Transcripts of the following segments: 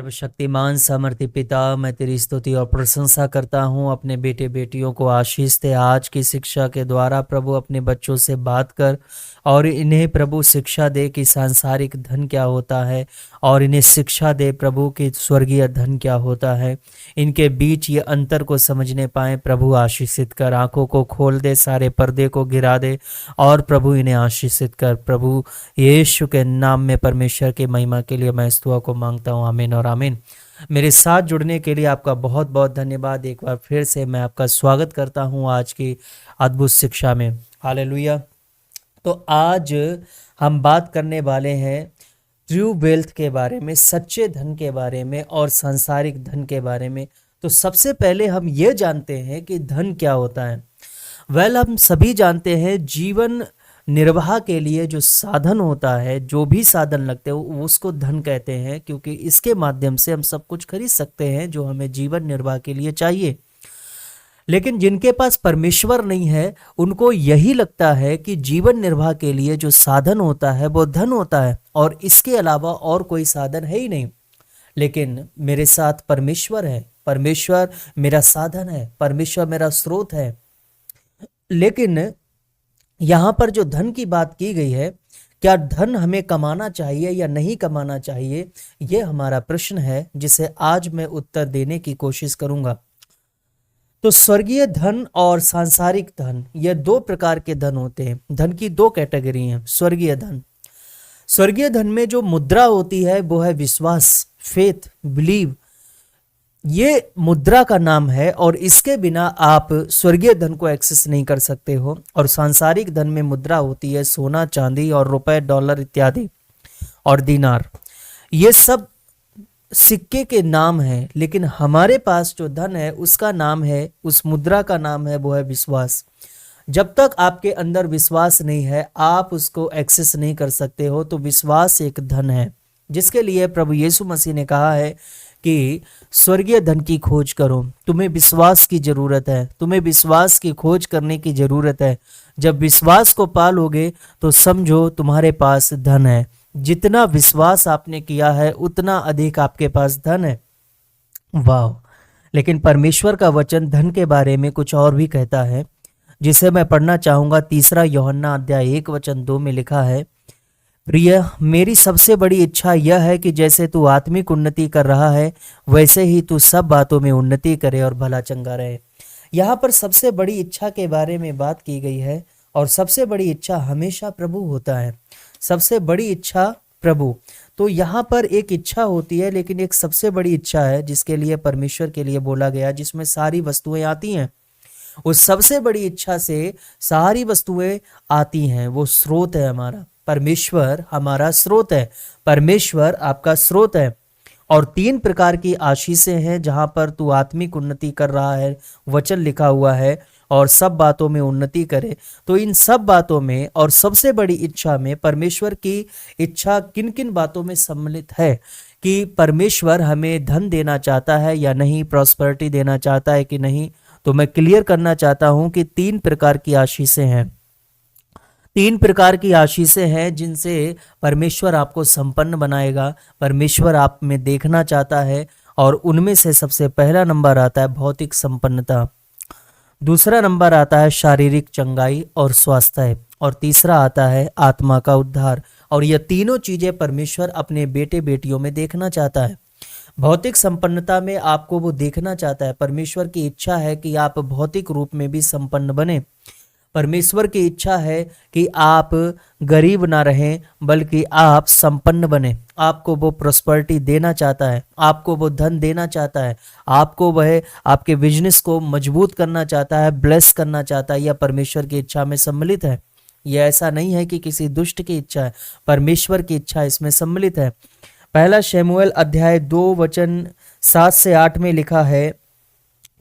सर्वशक्तिमान सामर्थ्य पिता, मैं तेरी स्तुति और प्रशंसा करता हूँ। अपने बेटे बेटियों को आशीष दे। आज की शिक्षा के द्वारा प्रभु अपने बच्चों से बात कर और इन्हें प्रभु शिक्षा दे कि सांसारिक धन क्या होता है, और इन्हें शिक्षा दे प्रभु कि स्वर्गीय धन क्या होता है। इनके बीच ये अंतर को समझने पाए प्रभु आशीषित कर। आंखों को खोल दे, सारे पर्दे को गिरा दे और प्रभु इन्हें आशीषित कर। प्रभु यीशु के नाम में परमेश्वर की महिमा के लिए मैं इस दुआ को मांगता हूँ। आमीन और आमीन। मेरे साथ जुड़ने के लिए आपका बहुत बहुत धन्यवाद। एक बार फिर से मैं आपका स्वागत करता हूँ आज की अद्भुत शिक्षा में। हालेलुया। तो आज हम बात करने वाले हैं ट्रू वेल्थ के बारे में, सच्चे धन के बारे में और सांसारिक धन के बारे में। तो सबसे पहले हम ये जानते हैं कि धन क्या होता है। हम सभी जानते हैं जीवन निर्वाह के लिए जो साधन होता है, जो भी साधन लगते हैं उसको धन कहते हैं, क्योंकि इसके माध्यम से हम सब कुछ खरीद सकते हैं जो हमें जीवन निर्वाह के लिए चाहिए। लेकिन जिनके पास परमेश्वर नहीं है उनको यही लगता है कि जीवन निर्वाह के लिए जो साधन होता है वो धन होता है और इसके अलावा और कोई साधन है ही नहीं। लेकिन मेरे साथ परमेश्वर है, परमेश्वर मेरा साधन है, परमेश्वर मेरा स्रोत है। लेकिन यहाँ पर जो धन की बात की गई है, क्या धन हमें कमाना चाहिए या नहीं कमाना चाहिए, ये हमारा प्रश्न है जिसे आज मैं उत्तर देने की कोशिश करूंगा। तो स्वर्गीय धन और सांसारिक धन, ये दो प्रकार के धन होते हैं। धन की दो कैटेगरी हैं। स्वर्गीय धन में जो मुद्रा होती है वो है विश्वास, फेथ, बिलीव। ये मुद्रा का नाम है और इसके बिना आप स्वर्गीय धन को एक्सेस नहीं कर सकते हो। और सांसारिक धन में मुद्रा होती है सोना, चांदी और रुपए, डॉलर इत्यादि और दिनार। ये सब सिक्के के नाम हैं, लेकिन हमारे पास जो धन है उसका नाम है, उस मुद्रा का नाम है वो है विश्वास। जब तक आपके अंदर विश्वास नहीं है आप उसको एक्सेस नहीं कर सकते हो। तो विश्वास एक धन है जिसके लिए प्रभु यीशु मसीह ने कहा है कि स्वर्गीय धन की खोज करो। तुम्हें विश्वास की जरूरत है, तुम्हें विश्वास की खोज करने की जरूरत है। जब विश्वास को पालोगे तो समझो तुम्हारे पास धन है। जितना विश्वास आपने किया है उतना अधिक आपके पास धन है। वाह! लेकिन परमेश्वर का वचन धन के बारे में कुछ और भी कहता है, जिसे मैं पढ़ना चाहूंगा। 3 यूहन्ना अध्याय 1:2 में लिखा है, प्रिय, मेरी सबसे बड़ी इच्छा यह है कि जैसे तू आत्मिक उन्नति कर रहा है वैसे ही तू सब बातों में उन्नति करे और भला चंगा रहे। यहाँ पर सबसे बड़ी इच्छा के बारे में बात की गई है और सबसे बड़ी इच्छा हमेशा प्रभु होता है। सबसे बड़ी इच्छा प्रभु। तो यहाँ पर एक इच्छा होती है, लेकिन एक सबसे बड़ी इच्छा है जिसके लिए परमेश्वर के लिए बोला गया, जिसमें सारी वस्तुएं आती हैं। उस सबसे बड़ी इच्छा से सारी वस्तुएं आती हैं। वो स्रोत है हमारा। परमेश्वर हमारा स्रोत है। परमेश्वर आपका स्रोत है। और 3 प्रकार की आशीषें हैं जहां पर तू आत्मिक उन्नति कर रहा है। वचन लिखा हुआ है और सब बातों में उन्नति करे। तो इन सब बातों में और सबसे बड़ी इच्छा में परमेश्वर की इच्छा किन किन बातों में सम्मिलित है कि परमेश्वर हमें धन देना चाहता है या नहीं, प्रॉस्पेरिटी देना चाहता है कि नहीं। तो मैं क्लियर करना चाहता हूं कि 3 प्रकार की आशीषें हैं। 3 प्रकार की आशीषें हैं जिनसे परमेश्वर आपको संपन्न बनाएगा, परमेश्वर आप में देखना चाहता है। और उनमें से सबसे पहला नंबर आता है भौतिक संपन्नता, दूसरा नंबर आता है शारीरिक चंगाई और स्वास्थ्य, और तीसरा आता है आत्मा का उद्धार। और ये तीनों चीजें परमेश्वर अपने बेटे बेटियों में देखना चाहता है। भौतिक संपन्नता में आपको वो देखना चाहता है। परमेश्वर की इच्छा है कि आप भौतिक रूप में भी संपन्न बने। परमेश्वर की इच्छा है कि आप गरीब ना रहें बल्कि आप संपन्न बने। आपको वो प्रॉस्पेरिटी देना चाहता है, आपको वो धन देना चाहता है, आपको वह आपके बिजनेस को मजबूत करना चाहता है, ब्लेस करना चाहता है। यह परमेश्वर की इच्छा में सम्मिलित है। यह ऐसा नहीं है कि किसी दुष्ट की इच्छा है, परमेश्वर की इच्छा इसमें सम्मिलित है। 1 शमूएल अध्याय 2:7-8 में लिखा है,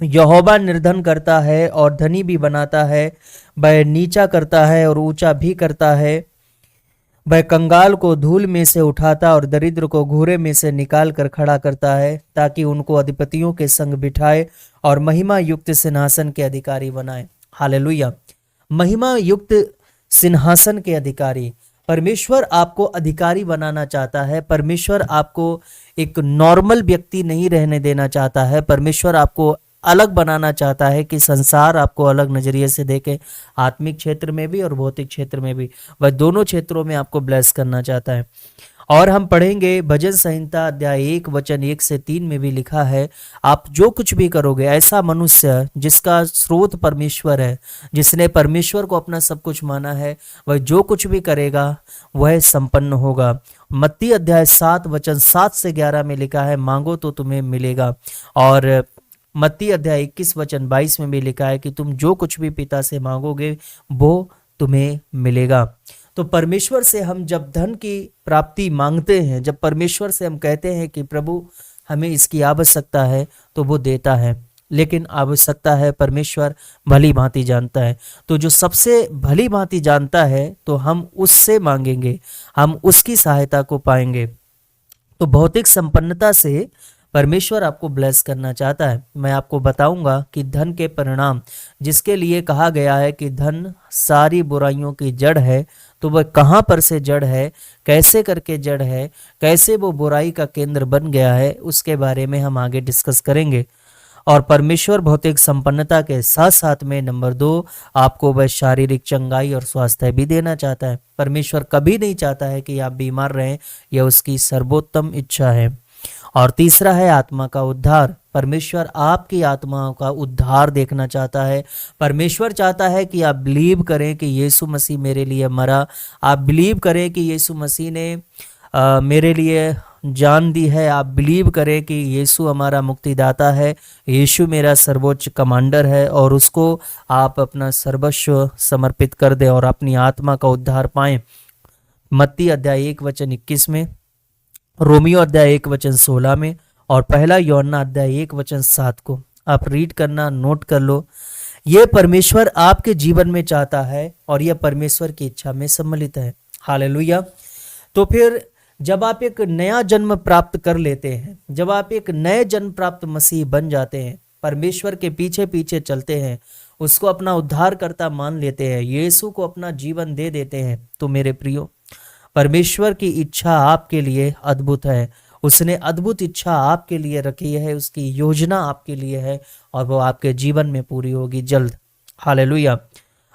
यहोवा निर्धन करता है और धनी भी बनाता है, वह नीचा करता है और ऊंचा भी करता है। वह कंगाल को धूल में से उठाता और दरिद्र को घूरे में से निकाल कर खड़ा करता है, ताकि उनको अधिपतियों के संग बिठाए और महिमा युक्त सिंहासन के अधिकारी बनाए। हालेलुया। महिमा युक्त सिंहासन के अधिकारी। परमेश्वर आपको अधिकारी बनाना चाहता है। परमेश्वर आपको एक नॉर्मल व्यक्ति नहीं रहने देना चाहता है। परमेश्वर आपको अलग बनाना चाहता है कि संसार आपको अलग नजरिए से देखे, आत्मिक क्षेत्र में भी और भौतिक क्षेत्र में भी। वह दोनों क्षेत्रों में आपको ब्लेस करना चाहता है। और हम पढ़ेंगे भजन संहिता अध्याय 1 वचन 1 से 3 में भी लिखा है, आप जो कुछ भी करोगे, ऐसा मनुष्य जिसका स्रोत परमेश्वर है, जिसने परमेश्वर को अपना सब कुछ माना है, वह जो कुछ भी करेगा वह संपन्न होगा। मत्ती अध्याय 7 वचन 7 से 11 में लिखा है, मांगो तो तुम्हें मिलेगा। और मत्ती अध्याय 21 वचन 22 में भी लिखा है कि तुम जो कुछ भी पिता से मांगोगे वो तुम्हें मिलेगा। तो परमेश्वर से हम जब धन की प्राप्ति मांगते हैं, जब परमेश्वर से हम कहते हैं कि प्रभु हमें इसकी आवश्यकता है, तो वो देता है। लेकिन आवश्यकता है परमेश्वर भली भांति जानता है। तो जो सबसे भली भांति जानता है, तो हम उससे मांगेंगे, हम उसकी सहायता को पाएंगे। तो भौतिक संपन्नता से परमेश्वर आपको ब्लेस करना चाहता है। मैं आपको बताऊंगा कि धन के परिणाम, जिसके लिए कहा गया है कि धन सारी बुराइयों की जड़ है, तो वह कहाँ पर से जड़ है, कैसे करके जड़ है, कैसे वो बुराई का केंद्र बन गया है, उसके बारे में हम आगे डिस्कस करेंगे। और परमेश्वर भौतिक संपन्नता के साथ साथ में नंबर 2, आपको वह शारीरिक चंगाई और स्वास्थ्य भी देना चाहता है। परमेश्वर कभी नहीं चाहता है कि आप बीमार रहें, यह उसकी सर्वोत्तम इच्छा है। और तीसरा है आत्मा का उद्धार। परमेश्वर आपकी आत्माओं का उद्धार देखना चाहता है। परमेश्वर चाहता है कि आप बिलीव करें कि यीशु मसीह मेरे लिए मरा, आप बिलीव करें कि यीशु मसीह ने मेरे लिए जान दी है, आप बिलीव करें कि यीशु हमारा मुक्तिदाता है, यीशु मेरा सर्वोच्च कमांडर है, और उसको आप अपना सर्वस्व समर्पित कर दें और अपनी आत्मा का उद्धार पाएं। मत्ती अध्याय 1 वचन 21 में, रोमियो अध्याय 1 वचन 16 में, और पहला यूहन्ना अध्याय 1 वचन 7 को आप रीड करना, नोट कर लो। यह परमेश्वर आपके जीवन में चाहता है और यह परमेश्वर की इच्छा में सम्मिलित है। हालेलुया। तो फिर जब आप एक नया जन्म प्राप्त कर लेते हैं, जब आप एक नए जन्म प्राप्त मसीह बन जाते हैं, परमेश्वर के पीछे पीछे चलते हैं, उसको अपना उद्धारकर्ता मान लेते हैं, यीशु को अपना जीवन दे देते हैं, तो मेरे प्रियो, परमेश्वर की इच्छा आपके लिए अद्भुत है। उसने अद्भुत इच्छा आपके लिए रखी है, उसकी योजना आपके लिए है, और वो आपके जीवन में पूरी होगी जल्द। हालेलुया।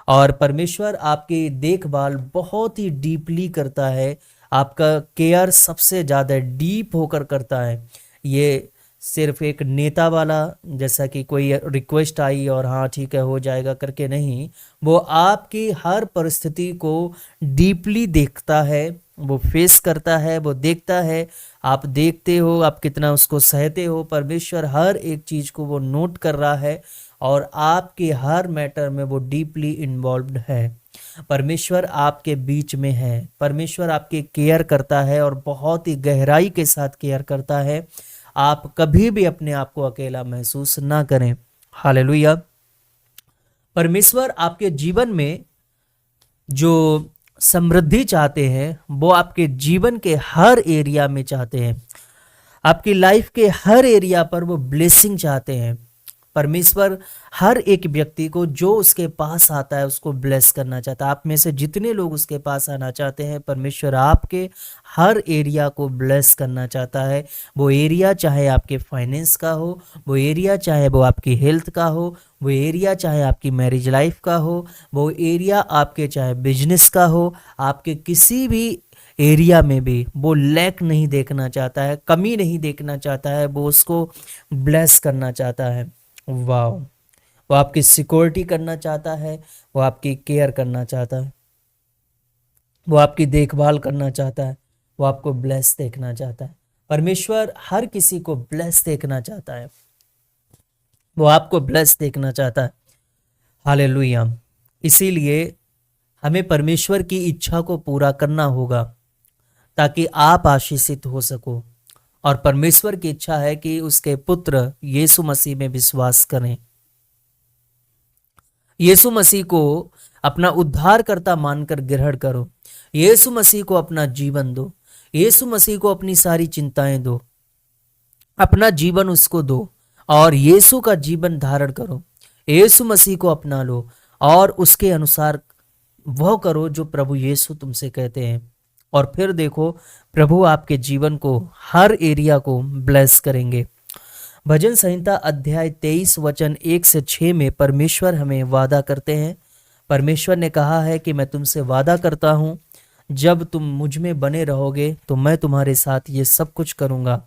और परमेश्वर आपकी देखभाल बहुत ही डीपली करता है, आपका केयर सबसे ज़्यादा डीप होकर करता है। ये सिर्फ एक नेता वाला, जैसा कि कोई रिक्वेस्ट आई और हाँ ठीक है हो जाएगा करके नहीं, वो आपकी हर परिस्थिति को डीपली देखता है, वो फेस करता है, वो देखता है, आप देखते हो, आप कितना उसको सहते हो। परमेश्वर हर एक चीज़ को वो नोट कर रहा है और आपके हर मैटर में वो डीपली इन्वॉल्व्ड है। परमेश्वर आपके बीच में है, परमेश्वर आपकी केयर करता है और बहुत ही गहराई के साथ केयर करता है। आप कभी भी अपने आप को अकेला महसूस ना करें। हालेलुया। परमेश्वर आपके जीवन में जो समृद्धि चाहते हैं, वो आपके जीवन के हर एरिया में चाहते हैं, आपकी लाइफ के हर एरिया पर वो ब्लेसिंग चाहते हैं। परमेश्वर हर एक व्यक्ति को जो उसके पास आता है उसको ब्लेस करना चाहता है। आप में से जितने लोग उसके पास आना चाहते हैं, परमेश्वर आपके हर एरिया को ब्लेस करना चाहता है। वो एरिया चाहे आपके फाइनेंस का हो, वो एरिया चाहे वो आपकी हेल्थ का हो, वो एरिया चाहे आपकी मैरिज लाइफ का हो, वो एरिया आपके चाहे बिजनेस का हो, आपके किसी भी एरिया में भी वो लैक नहीं देखना चाहता है, कमी नहीं देखना चाहता है, वो उसको ब्लेस करना चाहता है। वाह, वो आपकी सिक्योरिटी करना चाहता है, वो आपकी केयर करना चाहता है, वो आपकी देखभाल करना चाहता है, वो आपको ब्लेस देखना चाहता है। परमेश्वर हर किसी को ब्लेस देखना चाहता है, वो आपको ब्लेस देखना चाहता है। हालेलुया। इसीलिए हमें परमेश्वर की इच्छा को पूरा करना होगा ताकि आप आशीषित हो सको। और परमेश्वर की इच्छा है कि उसके पुत्र यीशु मसीह में विश्वास करें, यीशु मसीह को अपना उद्धारकर्ता मानकर ग्रहण करो, यीशु मसीह को अपना जीवन दो, यीशु मसीह को अपनी सारी चिंताएं दो, अपना जीवन उसको दो और यीशु का जीवन धारण करो। यीशु मसीह को अपना लो और उसके अनुसार वह करो जो प्रभु यीशु तुमसे कहते हैं। और फिर देखो प्रभु आपके जीवन को हर एरिया को ब्लेस करेंगे। भजन संहिता अध्याय 23 वचन 1 से 6 में परमेश्वर हमें वादा करते हैं। परमेश्वर ने कहा है कि मैं तुमसे वादा करता हूँ, जब तुम मुझ में बने रहोगे तो मैं तुम्हारे साथ ये सब कुछ करूँगा।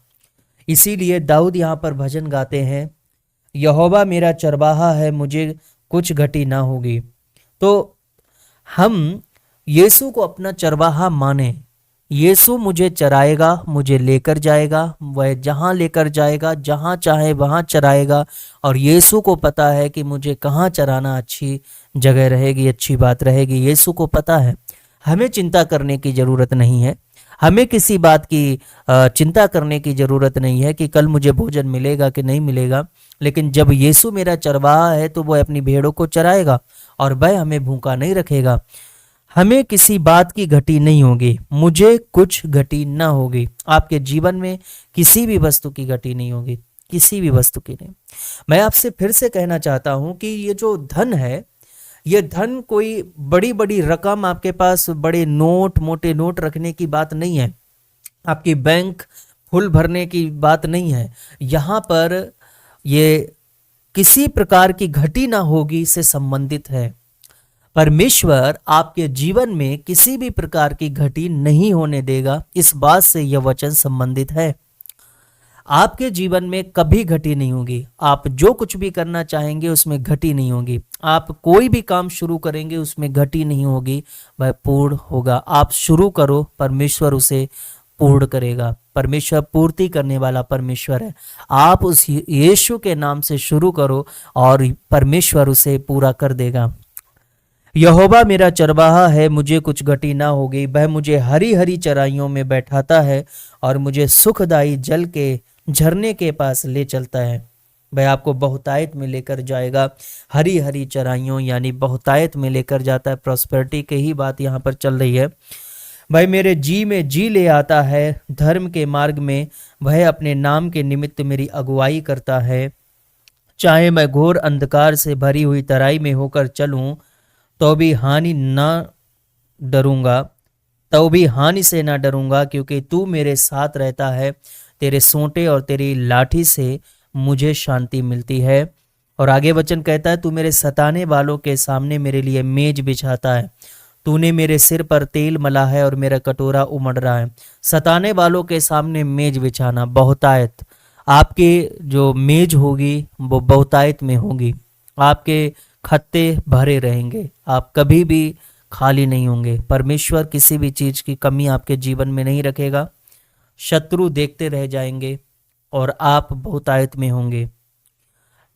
इसीलिए दाऊद यहाँ पर भजन गाते हैं, यहोवा मेरा चरवाहा है, मुझे कुछ घटी ना होगी। तो हम यीशु को अपना चरवाहा माने। यीशु मुझे चराएगा, मुझे लेकर जाएगा, वह जहाँ लेकर जाएगा, जहाँ चाहे वहाँ चराएगा। और यीशु को पता है कि मुझे कहाँ चराना अच्छी जगह रहेगी, अच्छी बात रहेगी। यीशु को पता है। हमें चिंता करने की ज़रूरत नहीं है। हमें किसी बात की चिंता करने की ज़रूरत नहीं है कि कल मुझे भोजन मिलेगा कि नहीं मिलेगा। लेकिन जब यीशु मेरा चरवाहा है तो वह अपनी भेड़ों को चराएगा और वह हमें भूखा नहीं रखेगा। हमें किसी बात की घटी नहीं होगी, मुझे कुछ घटी ना होगी। आपके जीवन में किसी भी वस्तु की घटी नहीं होगी, किसी भी वस्तु की नहीं। मैं आपसे फिर से कहना चाहता हूं कि ये जो धन है, ये धन कोई बड़ी बड़ी रकम, आपके पास बड़े नोट, मोटे नोट रखने की बात नहीं है, आपकी बैंक फुल भरने की बात नहीं है। यहाँ पर ये किसी प्रकार की घटी ना होगी से संबंधित है। परमेश्वर आपके जीवन में किसी भी प्रकार की घटी नहीं होने देगा, इस बात से यह वचन संबंधित है। आपके जीवन में कभी घटी नहीं होगी। आप जो कुछ भी करना चाहेंगे उसमें घटी नहीं होगी। आप कोई भी काम शुरू करेंगे उसमें घटी नहीं होगी, वह पूर्ण होगा। आप शुरू करो, परमेश्वर उसे पूर्ण करेगा। परमेश्वर पूर्ति करने वाला परमेश्वर है। आप उस यीशु के नाम से शुरू करो और परमेश्वर उसे पूरा कर देगा। यहोवा मेरा चरवाहा है, मुझे कुछ घटी ना होगी। वह मुझे हरी हरी चराइयों में बैठाता है और मुझे सुखदाई जल के झरने के पास ले चलता है। वह आपको बहुतायत में लेकर जाएगा। हरी हरी चराइयों यानी बहुतायत में लेकर जाता है। प्रॉस्पेरिटी की ही बात यहाँ पर चल रही है। वह मेरे जी में जी ले आता है, धर्म के मार्ग में वह अपने नाम के निमित्त मेरी अगुवाई करता है। चाहे मैं घोर अंधकार से भरी हुई तराई में होकर चलूं तो भी हानि ना डरूंगा, तो भी हानि से ना डरूंगा, क्योंकि तू मेरे साथ रहता है। तेरे सोंटे और तेरी लाठी से मुझे शांति मिलती है। और आगे वचन कहता है, तू मेरे सताने वालों के सामने मेरे लिए मेज बिछाता है। तूने मेरे सिर पर तेल मला है और मेरा कटोरा उमड़ रहा है। सताने वालों के सामने मेज बिछाना, बहुतायत। आपकी जो मेज होगी वो बहुतायत में होगी। आपके खत्ते भरे रहेंगे, आप कभी भी खाली नहीं होंगे। परमेश्वर किसी भी चीज की कमी आपके जीवन में नहीं रखेगा। शत्रु देखते रह जाएंगे और आप बहुतायत में होंगे।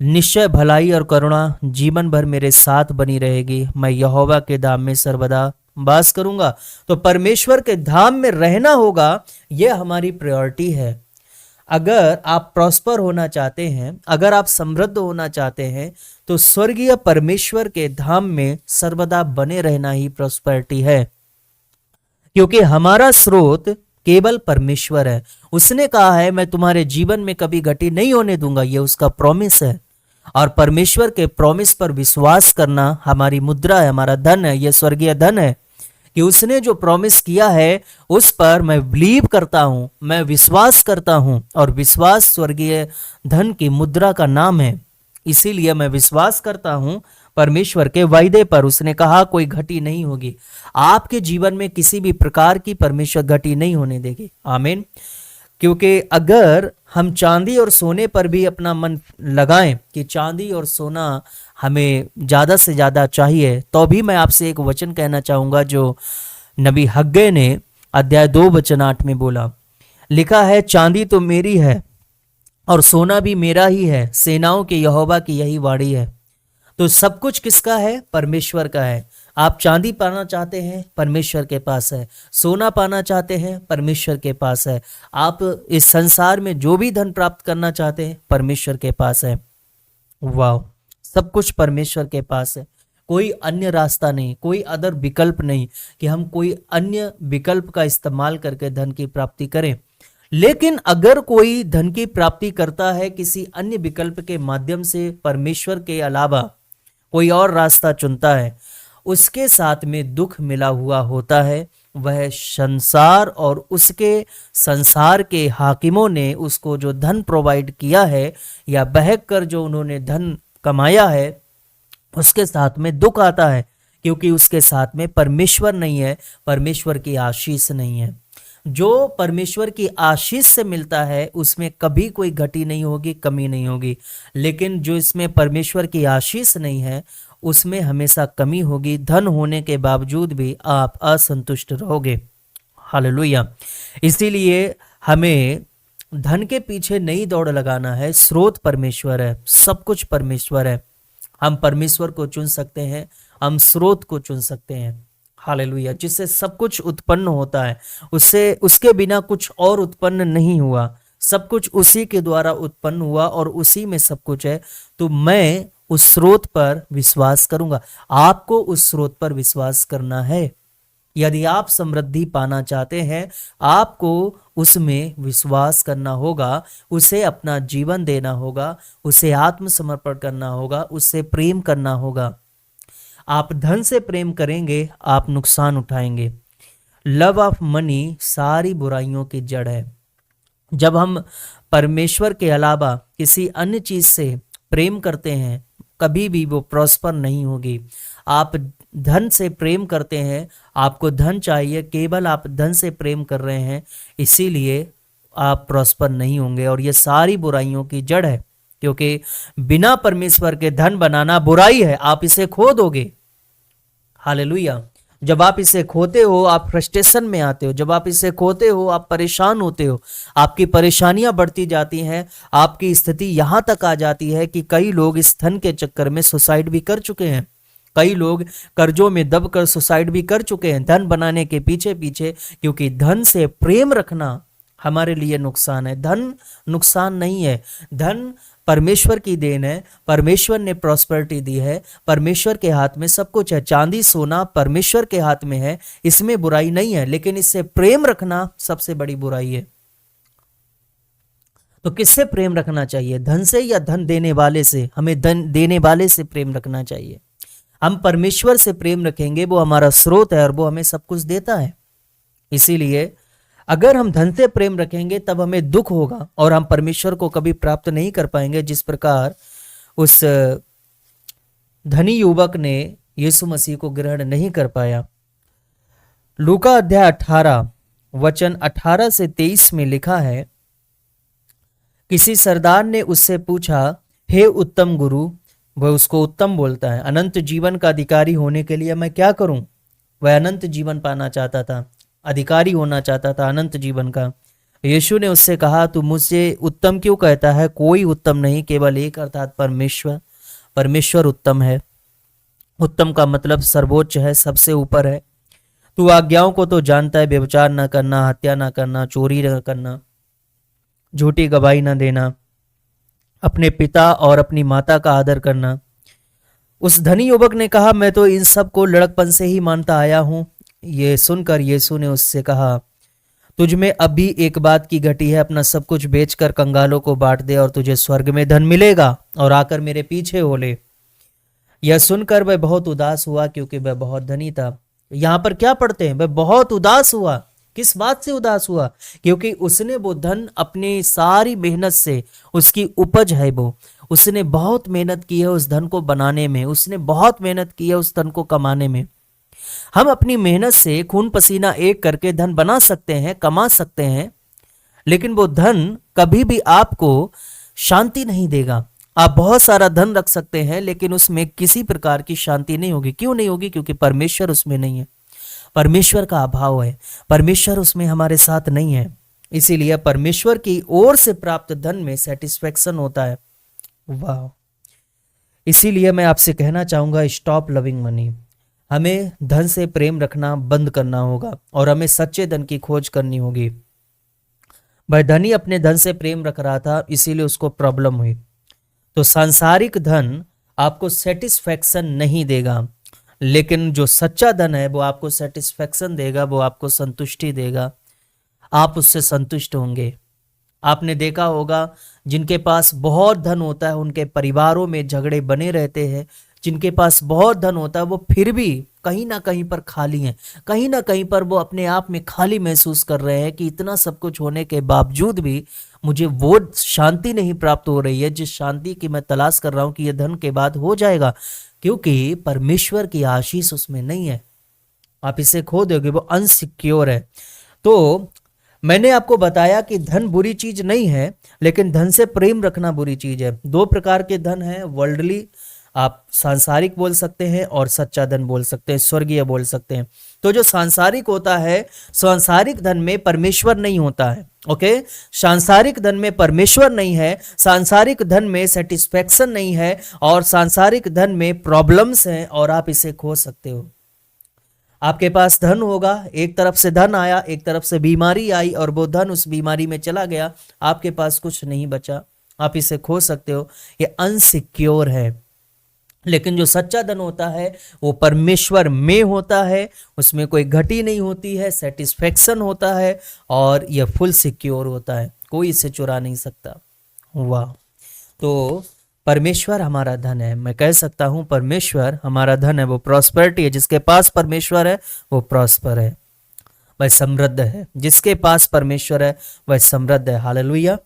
निश्चय भलाई और करुणा जीवन भर मेरे साथ बनी रहेगी। मैं यहोवा के धाम में सर्वदा वास करूंगा। तो परमेश्वर के धाम में रहना होगा, यह हमारी प्रायोरिटी है। अगर आप प्रॉस्पर होना चाहते हैं, अगर आप समृद्ध होना चाहते हैं, तो स्वर्गीय परमेश्वर के धाम में सर्वदा बने रहना ही प्रॉस्पेरिटी है, क्योंकि हमारा स्रोत केवल परमेश्वर है। उसने कहा है मैं तुम्हारे जीवन में कभी घटी नहीं होने दूंगा, यह उसका प्रॉमिस है। और परमेश्वर के प्रॉमिस पर विश्वास करना हमारी मुद्रा है, हमारा धन है, यह स्वर्गीय धन है कि उसने जो प्रॉमिस किया है उस पर मैं बिलीव करता हूं, मैं विश्वास करता हूं। और विश्वास स्वर्गीय धन की मुद्रा का नाम है। इसीलिए मैं विश्वास करता हूं परमेश्वर के वायदे पर। उसने कहा कोई घटी नहीं होगी। आपके जीवन में किसी भी प्रकार की परमेश्वर घटी नहीं होने देगी। आमीन। क्योंकि अगर हम चांदी और सोने पर भी अपना मन लगाएं कि चांदी और सोना हमें ज़्यादा से ज़्यादा चाहिए, तो भी मैं आपसे एक वचन कहना चाहूँगा जो नबी हग्गे ने अध्याय 2 वचन 8 में बोला। लिखा है, चांदी तो मेरी है और सोना भी मेरा ही है, सेनाओं के यहोवा की यही वाणी है। तो सब कुछ किसका है? परमेश्वर का है। आप चांदी पाना चाहते हैं, परमेश्वर के पास है। सोना पाना चाहते हैं, परमेश्वर के पास है। आप इस संसार में जो भी धन प्राप्त करना चाहते हैं, परमेश्वर के पास है। वाह, सब कुछ परमेश्वर के पास है। कोई अन्य रास्ता नहीं, कोई अदर विकल्प नहीं कि हम कोई अन्य विकल्प का इस्तेमाल करके धन की प्राप्ति करें। लेकिन अगर कोई धन की प्राप्ति करता है किसी अन्य विकल्प के माध्यम से, परमेश्वर के अलावा कोई और रास्ता चुनता है, उसके साथ में दुख मिला हुआ होता है। वह संसार और उसके संसार के हाकिमों ने उसको जो धन प्रोवाइड किया है या बहक कर जो उन्होंने धन कमाया है, उसके साथ में दुख आता है, क्योंकि उसके साथ में परमेश्वर नहीं है, परमेश्वर की आशीष नहीं है। जो परमेश्वर की आशीष से मिलता है उसमें कभी कोई घटी नहीं होगी, कमी नहीं होगी, लेकिन जो इसमें परमेश्वर की आशीष नहीं है उसमें हमेशा कमी होगी। धन होने के बावजूद भी आप असंतुष्ट रहोगे। हालेलुया। इसीलिए हमें धन के पीछे नहीं दौड़ लगाना है। स्रोत परमेश्वर है, सब कुछ परमेश्वर है। हम परमेश्वर को चुन सकते हैं, हम स्रोत को चुन सकते हैं। हालेलुया। जिससे सब कुछ उत्पन्न होता है, उससे उसके बिना कुछ और उत्पन्न नहीं हुआ, सब कुछ उसी के द्वारा उत्पन्न हुआ और उसी में सब कुछ है। तो मैं उस स्रोत पर विश्वास करूंगा। आपको उस स्रोत पर विश्वास करना है। यदि आप समृद्धि पाना चाहते हैं, आपको उसमें विश्वास करना होगा, उसे अपना जीवन देना होगा, उसे आत्मसमर्पण करना होगा, उससे प्रेम करना होगा। आप धन से प्रेम करेंगे, आप नुकसान उठाएंगे। लव ऑफ मनी सारी बुराइयों की जड़ है। जब हम परमेश्वर के अलावा किसी अन्य चीज से प्रेम करते हैं, कभी भी वो प्रॉस्पर नहीं होगी। आप धन से प्रेम करते हैं, आपको धन चाहिए, केवल आप धन से प्रेम कर रहे हैं, इसीलिए आप प्रॉस्पर नहीं होंगे और ये सारी बुराइयों की जड़ है। क्योंकि बिना परमेश्वर के धन बनाना बुराई है, आप इसे खो दोगे। हालेलुया। जब आप इसे खोते हो आप फ्रस्ट्रेशन में आते हो, जब आप इसे खोते हो आप परेशान होते हो, आपकी परेशानियां बढ़ती जाती हैं, आपकी स्थिति यहां तक आ जाती है कि कई लोग इस धन के चक्कर में सुसाइड भी कर चुके हैं। कई लोग कर्जों में दबकर सुसाइड भी कर चुके हैं धन बनाने के पीछे पीछे, क्योंकि धन से प्रेम रखना हमारे लिए नुकसान है। धन नुकसान नहीं है, धन परमेश्वर की देन है। परमेश्वर ने प्रॉस्पेरिटी दी है, परमेश्वर के हाथ में सब कुछ है। चांदी सोना परमेश्वर के हाथ में है, इसमें बुराई नहीं है, लेकिन इससे प्रेम रखना सबसे बड़ी बुराई है। तो किससे प्रेम रखना चाहिए, धन से या धन देने वाले से? हमें धन देने वाले से प्रेम रखना चाहिए। हम परमेश्वर से प्रेम रखेंगे, वो हमारा स्रोत है और वो हमें सब कुछ देता है। इसीलिए अगर हम धन से प्रेम रखेंगे तब हमें दुख होगा और हम परमेश्वर को कभी प्राप्त नहीं कर पाएंगे। जिस प्रकार उस धनी युवक ने यीशु मसीह को ग्रहण नहीं कर पाया। लूका अध्याय 18 वचन 18 से 23 में लिखा है, किसी सरदार ने उससे पूछा, हे उत्तम गुरु, वह उसको उत्तम बोलता है, अनंत जीवन का अधिकारी होने के लिए मैं क्या करूं? वह अनंत जीवन पाना चाहता था, अधिकारी होना चाहता था अनंत जीवन का। यीशु ने उससे कहा, तू मुझसे उत्तम क्यों कहता है? कोई उत्तम नहीं, केवल एक, अर्थात परमेश्वर। परमेश्वर उत्तम है। उत्तम का मतलब सर्वोच्च है, सबसे ऊपर है। तू आज्ञाओं को तो जानता है, व्यभिचार न करना, हत्या न करना, चोरी न करना, झूठी गवाही न देना, अपने पिता और अपनी माता का आदर करना। उस धनी युवक ने कहा, मैं तो इन सब को लड़कपन से ही मानता आया हूं। ये सुनकर यीशु ने उससे कहा, तुझ में अभी एक बात की घटी है, अपना सब कुछ बेचकर कंगालों को बांट दे और तुझे स्वर्ग में धन मिलेगा, और आकर मेरे पीछे हो ले। यह सुनकर वह बहुत उदास हुआ, क्योंकि वह बहुत धनी था। यहाँ पर क्या पढ़ते हैं? वह बहुत उदास हुआ। किस बात से उदास हुआ? क्योंकि उसने वो धन अपनी सारी मेहनत से, उसकी उपज है वो, उसने बहुत मेहनत की है उस धन को बनाने में, उसने बहुत मेहनत की है उस धन को कमाने में। हम अपनी मेहनत से खून पसीना एक करके धन बना सकते हैं, कमा सकते हैं, लेकिन वो धन कभी भी आपको शांति नहीं देगा। आप बहुत सारा धन रख सकते हैं, लेकिन उसमें किसी प्रकार की शांति नहीं होगी। क्यों नहीं होगी? क्योंकि परमेश्वर उसमें नहीं है, परमेश्वर का अभाव है, परमेश्वर उसमें हमारे साथ नहीं है। इसीलिए परमेश्वर की ओर से प्राप्त धन में सेटिस्फेक्शन होता है। वाह! इसीलिए मैं आपसे कहना चाहूंगा, स्टॉप लविंग मनी। हमें धन से प्रेम रखना बंद करना होगा और हमें सच्चे धन की खोज करनी होगी। वह धनी अपने धन से प्रेम रख रहा था, इसीलिए उसको प्रॉब्लम हुई। तो सांसारिक धन आपको सेटिस्फेक्शन नहीं देगा, लेकिन जो सच्चा धन है वो आपको सेटिस्फेक्शन देगा, वो आपको संतुष्टि देगा, आप उससे संतुष्ट होंगे। आपने देखा होगा, जिनके पास बहुत धन होता है उनके परिवारों में झगड़े बने रहते हैं। जिनके पास बहुत धन होता है वो फिर भी कहीं ना कहीं पर खाली हैं, कहीं ना कहीं पर वो अपने आप में खाली महसूस कर रहे हैं कि इतना सब कुछ होने के बावजूद भी मुझे वो शांति नहीं प्राप्त हो रही है जिस शांति की मैं तलाश कर रहा हूं कि ये धन के बाद हो जाएगा, क्योंकि परमेश्वर की आशीष उसमें नहीं है। आप इसे खो दोगे, वो अनसिक्योर है। तो मैंने आपको बताया कि धन बुरी चीज नहीं है, लेकिन धन से प्रेम रखना बुरी चीज है। दो प्रकार के धन है, वर्ल्डली, आप सांसारिक बोल सकते हैं, और सच्चा धन बोल सकते हैं, स्वर्गीय बोल सकते हैं। तो जो सांसारिक होता है, सांसारिक धन में परमेश्वर नहीं होता है। ओके, सांसारिक धन में परमेश्वर नहीं है, सांसारिक धन में सेटिस्फेक्शन नहीं है, और सांसारिक धन में प्रॉब्लम्स हैं, और आप इसे खो सकते हो। आपके पास धन होगा, एक तरफ से धन आया, एक तरफ से बीमारी आई, और वो धन उस बीमारी में चला गया, आपके पास कुछ नहीं बचा, आप इसे खो सकते हो। ये अनसिक्योर है। लेकिन जो सच्चा धन होता है वो परमेश्वर में होता है, उसमें कोई घटी नहीं होती है, सेटिस्फेक्शन होता है, और यह फुल सिक्योर होता है, कोई इसे चुरा नहीं सकता। वाह! तो परमेश्वर हमारा धन है। मैं कह सकता हूं परमेश्वर हमारा धन है, वो प्रॉस्पेरिटी है। जिसके पास परमेश्वर है वो प्रॉस्पर है, वह समृद्ध है। जिसके पास परमेश्वर है वह समृद्ध है। हालेलुया।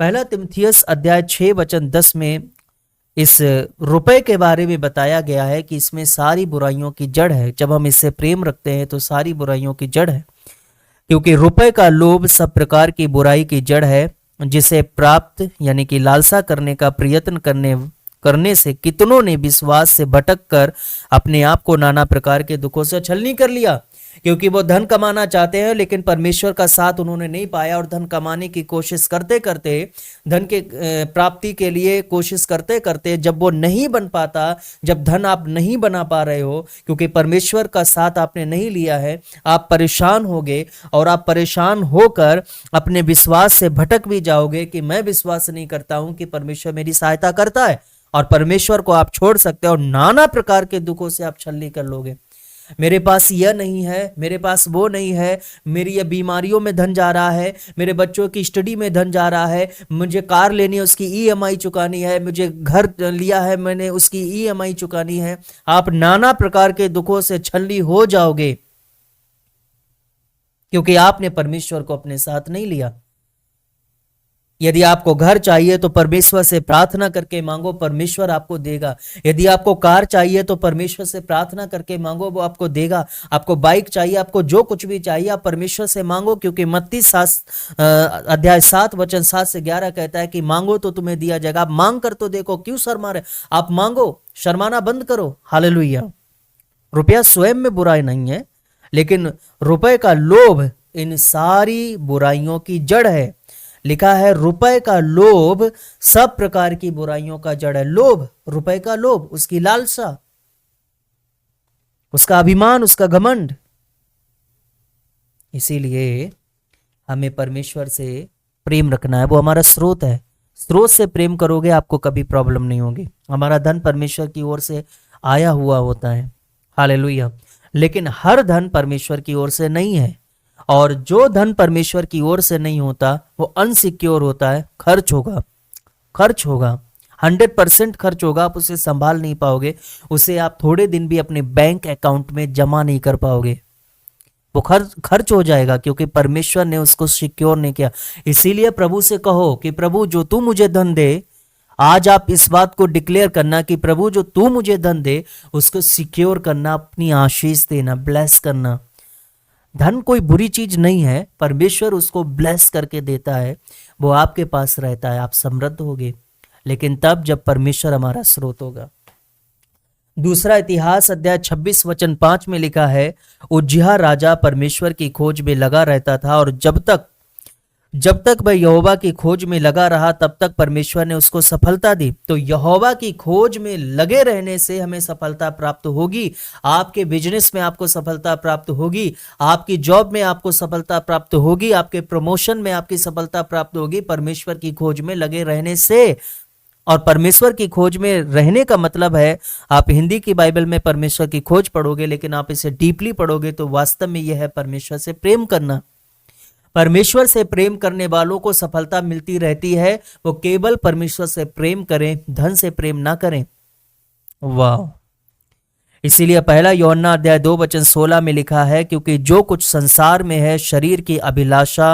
पहला तिमुथियुस अध्याय 6 वचन 10 में इस रुपए के बारे में बताया गया है कि इसमें सारी बुराइयों की जड़ है। जब हम इससे प्रेम रखते हैं तो सारी बुराइयों की जड़ है, क्योंकि रुपए का लोभ सब प्रकार की बुराई की जड़ है, जिसे प्राप्त यानी कि लालसा करने का प्रयत्न करने से कितनों ने विश्वास से भटक कर अपने आप को नाना प्रकार के दुखों से छलनी कर लिया। क्योंकि वो धन कमाना चाहते हैं, लेकिन परमेश्वर का साथ उन्होंने नहीं पाया, और धन कमाने की कोशिश करते करते, धन के प्राप्ति के लिए कोशिश करते करते जब वो नहीं बन पाता, जब धन आप नहीं बना पा रहे हो क्योंकि परमेश्वर का साथ आपने नहीं लिया है, आप परेशान होगे, और आप परेशान होकर अपने विश्वास से भटक भी जाओगे कि मैं विश्वास नहीं करता हूं कि परमेश्वर मेरी सहायता करता है, और परमेश्वर को आप छोड़ सकते हो, और नाना प्रकार के दुखों से आप छलनी कर लोगे। मेरे पास यह नहीं है, मेरे पास वो नहीं है, मेरी ये बीमारियों में धन जा रहा है, मेरे बच्चों की स्टडी में धन जा रहा है, मुझे कार लेनी है उसकी ईएमआई चुकानी है, मुझे घर लिया है मैंने उसकी ईएमआई चुकानी है। आप नाना प्रकार के दुखों से छलनी हो जाओगे, क्योंकि आपने परमेश्वर को अपने साथ नहीं लिया। यदि आपको घर चाहिए तो परमेश्वर से प्रार्थना करके मांगो, परमेश्वर आपको देगा। यदि आपको कार चाहिए तो परमेश्वर से प्रार्थना करके मांगो, वो आपको देगा। आपको बाइक चाहिए, आपको जो कुछ भी चाहिए आप परमेश्वर से मांगो, क्योंकि मत्ती अध्याय 7 वचन 7 से 11 कहता है कि मांगो तो तुम्हें दिया जाएगा। आप मांग कर तो देखो, क्यों शर्मा रहे? आप मांगो, शर्माना बंद करो। हालेलुया। रुपया स्वयं में बुराई नहीं है, लेकिन रुपए का लोभ इन सारी बुराइयों की जड़ है। लिखा है रुपए का लोभ सब प्रकार की बुराइयों का जड़ है। लोभ, रुपए का लोभ, उसकी लालसा, उसका अभिमान, उसका घमंड। इसीलिए हमें परमेश्वर से प्रेम रखना है, वो हमारा स्रोत है। स्रोत से प्रेम करोगे आपको कभी प्रॉब्लम नहीं होगी। हमारा धन परमेश्वर की ओर से आया हुआ होता है। हालेलुया। लेकिन हर धन परमेश्वर की ओर से नहीं है, और जो धन परमेश्वर की ओर से नहीं होता वो अनसिक्योर होता है। खर्च होगा, 100% खर्च होगा, आप उसे संभाल नहीं पाओगे, उसे आप थोड़े दिन भी अपने बैंक अकाउंट में जमा नहीं कर पाओगे, वो खर्च हो जाएगा, क्योंकि परमेश्वर ने उसको सिक्योर नहीं किया। इसीलिए प्रभु से कहो कि प्रभु जो तू मुझे धन दे, आज आप इस बात को डिक्लेयर करना कि प्रभु जो तू मुझे धन दे उसको सिक्योर करना, अपनी आशीष देना, ब्लेस करना। धन कोई बुरी चीज नहीं है, परमेश्वर उसको ब्लेस करके देता है, वो आपके पास रहता है, आप समृद्ध होगे, लेकिन तब जब परमेश्वर हमारा स्रोत होगा। दूसरा इतिहास अध्याय 26 वचन 5 में लिखा है, उज्जियाह राजा परमेश्वर की खोज में लगा रहता था, और जब तक वह यहोवा की खोज में लगा रहा तब तक परमेश्वर ने उसको सफलता दी। तो यहोवा की खोज में लगे रहने से हमें सफलता प्राप्त होगी। आपके बिजनेस में आपको सफलता प्राप्त होगी, आपकी जॉब में आपको सफलता प्राप्त होगी, आपके प्रमोशन में आपकी सफलता प्राप्त होगी, परमेश्वर की खोज में लगे रहने से। और परमेश्वर की खोज में रहने का मतलब है, आप हिंदी की बाइबल में परमेश्वर की खोज पढ़ोगे, लेकिन आप इसे डीपली पढ़ोगे तो वास्तव में यह है परमेश्वर से प्रेम करना। परमेश्वर से प्रेम करने वालों को सफलता मिलती रहती है। वो केवल परमेश्वर से प्रेम करें, धन से प्रेम ना करें। वाह! इसीलिए पहला यूहन्ना अध्याय 2:16 में लिखा है, क्योंकि जो कुछ संसार में है, शरीर की अभिलाषा,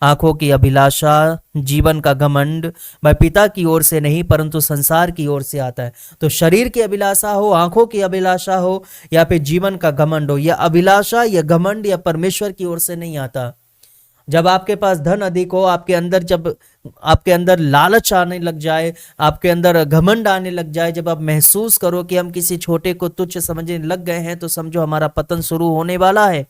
आंखों की अभिलाषा, जीवन का घमंड, वह पिता की ओर से नहीं परंतु संसार की ओर से आता है। तो शरीर की अभिलाषा हो, आंखों की अभिलाषा हो या फिर जीवन का घमंड हो, यह अभिलाषा या घमंड या परमेश्वर की ओर से नहीं आता। जब आपके पास धन अधिक हो, जब आपके अंदर लालच आने लग जाए, आपके अंदर घमंड आने लग जाए, जब आप महसूस करो कि हम किसी छोटे को तुच्छ समझने लग गए हैं, तो समझो हमारा पतन शुरू होने वाला है।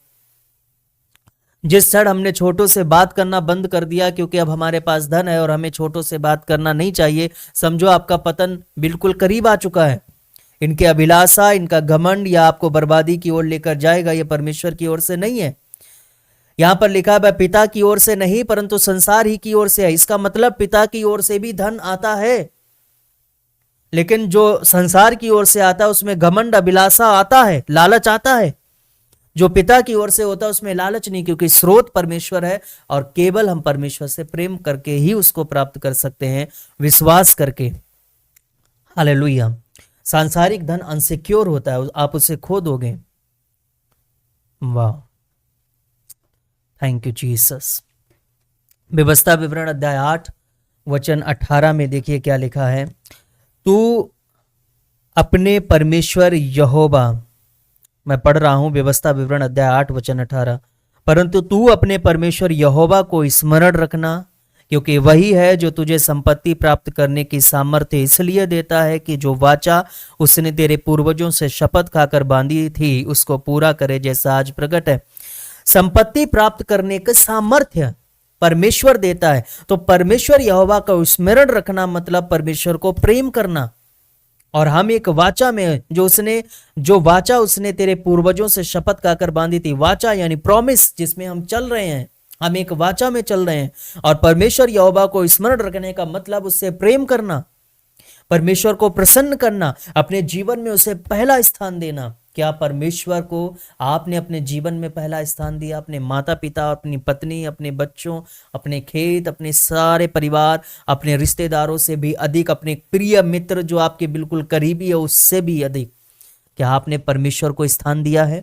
जिस क्षण हमने छोटों से बात करना बंद कर दिया क्योंकि अब हमारे पास धन है और हमें छोटों से बात करना नहीं चाहिए, समझो आपका पतन बिल्कुल करीब आ चुका है। इनके अभिलाषा, इनका घमंड या आपको बर्बादी की ओर लेकर जाएगा, यह परमेश्वर की ओर से नहीं है। यहां पर लिखा है पिता की ओर से नहीं परंतु संसार ही की ओर से है। इसका मतलब पिता की ओर से भी धन आता है, लेकिन जो संसार की ओर से आता है उसमें घमंड, अभिलाषा आता है, लालच आता है। जो पिता की ओर से होता है उसमें लालच नहीं, क्योंकि स्रोत परमेश्वर है और केवल हम परमेश्वर से प्रेम करके ही उसको प्राप्त कर सकते हैं, विश्वास करके। हालेलुया। सांसारिक धन अनसिक्योर होता है, आप उसे खो दोगे। वाह, थैंक यू जीसस। व्यवस्था विवरण अध्याय 8 वचन 18 में देखिए क्या लिखा है। तू अपने परमेश्वर यहोवा, मैं पढ़ रहा हूं व्यवस्था विवरण अध्याय 8 वचन 18, परंतु तू अपने परमेश्वर यहोवा को स्मरण रखना, क्योंकि वही है जो तुझे संपत्ति प्राप्त करने की सामर्थ्य इसलिए देता है कि जो वाचा उसने तेरे पूर्वजों से शपथ खाकर बांधी थी उसको पूरा करे, जैसा आज प्रकट है। संपत्ति प्राप्त करने का सामर्थ्य परमेश्वर देता है। तो परमेश्वर यहोवा का स्मरण रखना मतलब परमेश्वर को प्रेम करना। और हम एक वाचा में जो वाचा उसने तेरे पूर्वजों से शपथ खाकर बांधी थी, वाचा यानी प्रॉमिस जिसमें हम चल रहे हैं, हम एक वाचा में चल रहे हैं। और परमेश्वर यहोवा को स्मरण रखने का मतलब उससे प्रेम करना, परमेश्वर को प्रसन्न करना, अपने जीवन में उसे पहला स्थान देना। क्या परमेश्वर को आपने अपने जीवन में पहला स्थान दिया? अपने माता पिता, अपनी पत्नी, अपने बच्चों, अपने खेत, अपने सारे परिवार, अपने रिश्तेदारों से भी अधिक, अपने प्रिय मित्र जो आपके बिल्कुल करीबी है उससे भी अधिक, क्या आपने परमेश्वर को स्थान दिया है?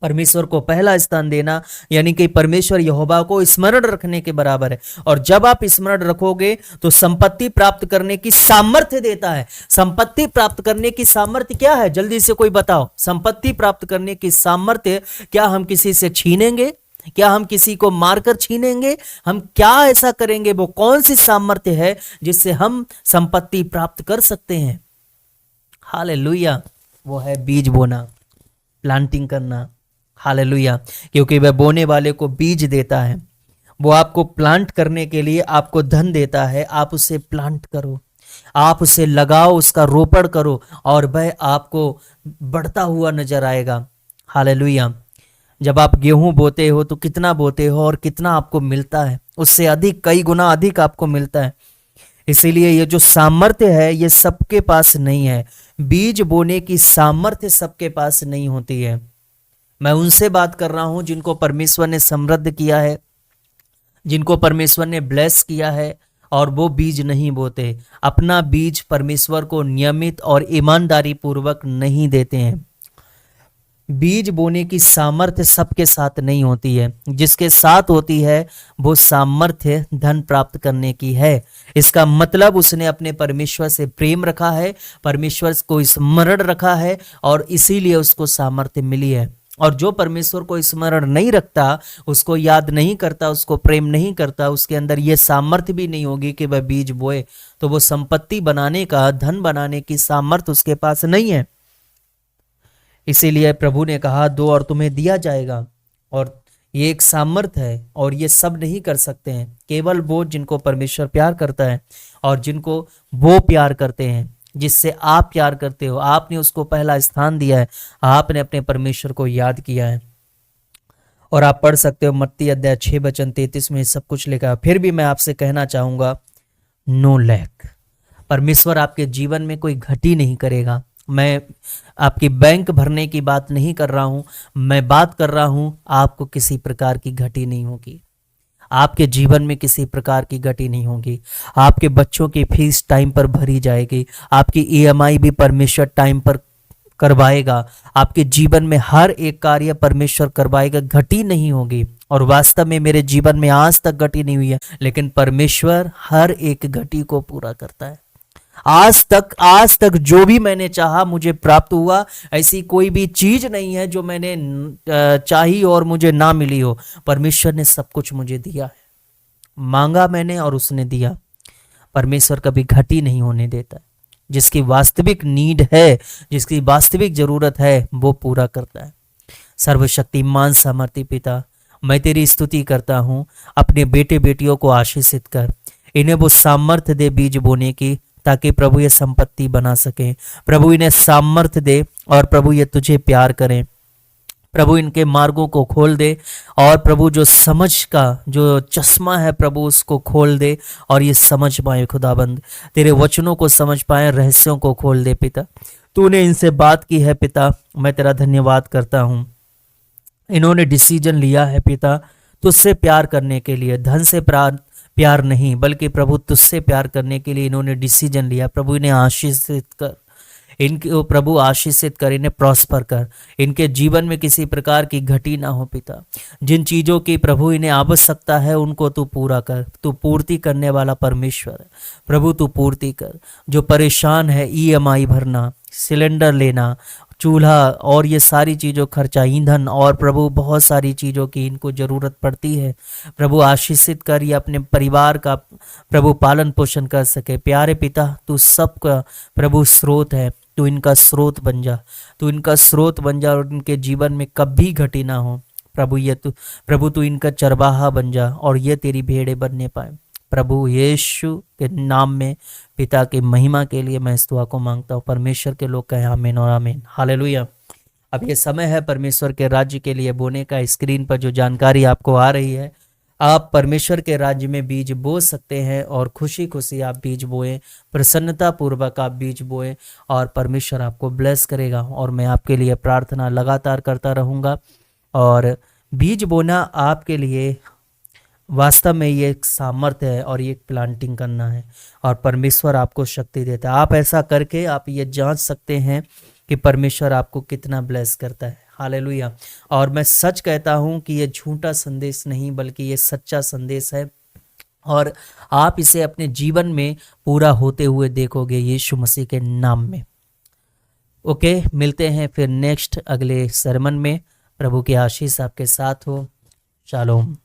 परमेश्वर को पहला स्थान देना यानी कि परमेश्वर यहोवा को स्मरण रखने के बराबर है। और जब आप स्मरण रखोगे तो संपत्ति प्राप्त करने की सामर्थ्य देता है। संपत्ति प्राप्त करने की सामर्थ्य क्या है? जल्दी से कोई बताओ। संपत्ति प्राप्त करने की सामर्थ्य, क्या हम किसी से छीनेंगे? क्या हम किसी को मारकर छीनेंगे? हम क्या ऐसा करेंगे? वो कौन सी सामर्थ्य है जिससे हम संपत्ति प्राप्त कर सकते हैं? हालेलुया। वो है बीज बोना, प्लांटिंग करना। हालेलुया। क्योंकि वह बोने वाले को बीज देता है, वो आपको प्लांट करने के लिए आपको धन देता है। आप उसे प्लांट करो, आप उसे लगाओ, उसका रोपण करो और वह आपको बढ़ता हुआ नजर आएगा। हालेलुया। जब आप गेहूं बोते हो तो कितना बोते हो और कितना आपको मिलता है? उससे अधिक, कई गुना अधिक आपको मिलता है। इसीलिए ये जो सामर्थ्य है ये सबके पास नहीं है। बीज बोने की सामर्थ्य सबके पास नहीं होती है। मैं उनसे बात कर रहा हूं जिनको परमेश्वर ने समृद्ध किया है, जिनको परमेश्वर ने ब्लेस किया है और वो बीज नहीं बोते। अपना बीज परमेश्वर को नियमित और ईमानदारी पूर्वक नहीं देते हैं। बीज बोने की सामर्थ्य सबके साथ नहीं होती है। जिसके साथ होती है वो सामर्थ्य धन प्राप्त करने की है। इसका मतलब उसने अपने परमेश्वर से प्रेम रखा है, परमेश्वर को स्मरण रखा है और इसीलिए उसको सामर्थ्य मिली है। और जो परमेश्वर को स्मरण नहीं रखता, उसको याद नहीं करता, उसको प्रेम नहीं करता, उसके अंदर यह सामर्थ्य भी नहीं होगी कि वह बीज बोए, तो वो संपत्ति बनाने का, धन बनाने की सामर्थ्य उसके पास नहीं है। इसीलिए प्रभु ने कहा दो और तुम्हें दिया जाएगा। और ये एक सामर्थ्य है और ये सब नहीं कर सकते हैं, केवल वो जिनको परमेश्वर प्यार करता है और जिनको वो प्यार करते हैं, जिससे आप प्यार करते हो। आपने उसको पहला स्थान दिया है, आपने अपने परमेश्वर को याद किया है। और आप पढ़ सकते हो मत्ती अध्याय 6 वचन 33 में सब कुछ लिखा है। फिर भी मैं आपसे कहना चाहूंगा, नो लैक। परमेश्वर आपके जीवन में कोई घटी नहीं करेगा। मैं आपकी बैंक भरने की बात नहीं कर रहा हूं, मैं बात कर रहा हूं आपको किसी प्रकार की घटी नहीं होगी। आपके जीवन में किसी प्रकार की घटी नहीं होगी। आपके बच्चों की फीस टाइम पर भरी जाएगी। आपकी ईएमआई भी परमेश्वर टाइम पर करवाएगा। आपके जीवन में हर एक कार्य परमेश्वर करवाएगा, घटी नहीं होगी। और वास्तव में मेरे जीवन में आज तक घटी नहीं हुई है, लेकिन परमेश्वर हर एक घटी को पूरा करता है। आज तक जो भी मैंने चाहा मुझे प्राप्त हुआ। ऐसी कोई भी चीज नहीं है जो मैंने चाही और मुझे ना मिली हो। परमेश्वर ने सब कुछ मुझे दिया है। मांगा मैंने और उसने दिया। परमेश्वर कभी घटी नहीं होने देता। जिसकी वास्तविक नीड है, जिसकी वास्तविक जरूरत है, वो पूरा करता है। सर्वशक्तिमान सामर्थी पिता, मैं तेरी स्तुति करता हूँ। अपने बेटे बेटियों को आशीषित कर, इन्हें वो सामर्थ्य दे बीज बोने की, ताकि प्रभु ये संपत्ति बना सके। प्रभु इन्हें सामर्थ्य दे और प्रभु ये तुझे प्यार करें। प्रभु इनके मार्गों को खोल दे और प्रभु जो समझ का जो चश्मा है प्रभु उसको खोल दे और ये समझ पाए खुदाबंद, तेरे वचनों को समझ पाए, रहस्यों को खोल दे पिता। तूने इनसे बात की है पिता, मैं तेरा धन्यवाद करता हूँ। इन्होंने डिसीजन लिया है पिता तुझसे प्यार करने के लिए, धन से प्यार नहीं बल्कि प्रभु तुझसे प्यार करने के लिए इन्होंने डिसीजन लिया। प्रभु इन्हें आशीषित कर, इनके प्रभु आशीषित कर, इन्हें प्रॉस्पर कर। इनके जीवन में किसी प्रकार की घटी ना हो पिता। जिन चीज़ों की प्रभु इन्हें आवश्यकता है उनको तू पूरा कर। तू पूर्ति करने वाला परमेश्वर है प्रभु, तू पूर्ति कर। जो परेशान है, EMI भरना, सिलेंडर लेना, चूल्हा और ये सारी चीज़ों खर्चा, ईंधन और प्रभु बहुत सारी चीज़ों की इनको ज़रूरत पड़ती है। प्रभु आशीषित कर, ये अपने परिवार का प्रभु पालन पोषण कर सके। प्यारे पिता, तू सबका प्रभु स्रोत है, तू इनका स्रोत बन जा, तू इनका स्रोत बन जा और इनके जीवन में कभी घटी ना हो प्रभु तू इनका चरवाहा बन जा और ये तेरी भेड़े बनने पाए। प्रभु यीशु के नाम में पिता की महिमा के लिए मैं इस दुआ को मांगता हूँ। परमेश्वर के लोग कहें आमीन और आमीन, हालेलुया। अब ये समय है परमेश्वर के राज्य के लिए बोने का। स्क्रीन पर जो जानकारी आपको आ रही है, आप परमेश्वर के राज्य में बीज बो सकते हैं और खुशी खुशी आप बीज बोएं, प्रसन्नता पूर्वक आप बीज बोएं और परमेश्वर आपको ब्लेस करेगा। और मैं आपके लिए प्रार्थना लगातार करता रहूँगा। और बीज बोना आपके लिए वास्तव में ये एक सामर्थ्य है और ये एक प्लांटिंग करना है और परमेश्वर आपको शक्ति देता है। आप ऐसा करके आप ये जांच सकते हैं कि परमेश्वर आपको कितना ब्लेस करता है। हालेलुया। और मैं सच कहता हूँ कि ये झूठा संदेश नहीं बल्कि ये सच्चा संदेश है और आप इसे अपने जीवन में पूरा होते हुए देखोगे यीशु मसीह के नाम में। ओके, मिलते हैं फिर नेक्स्ट अगले सरमन में। प्रभु की आशीष आपके साथ हो। शालोम।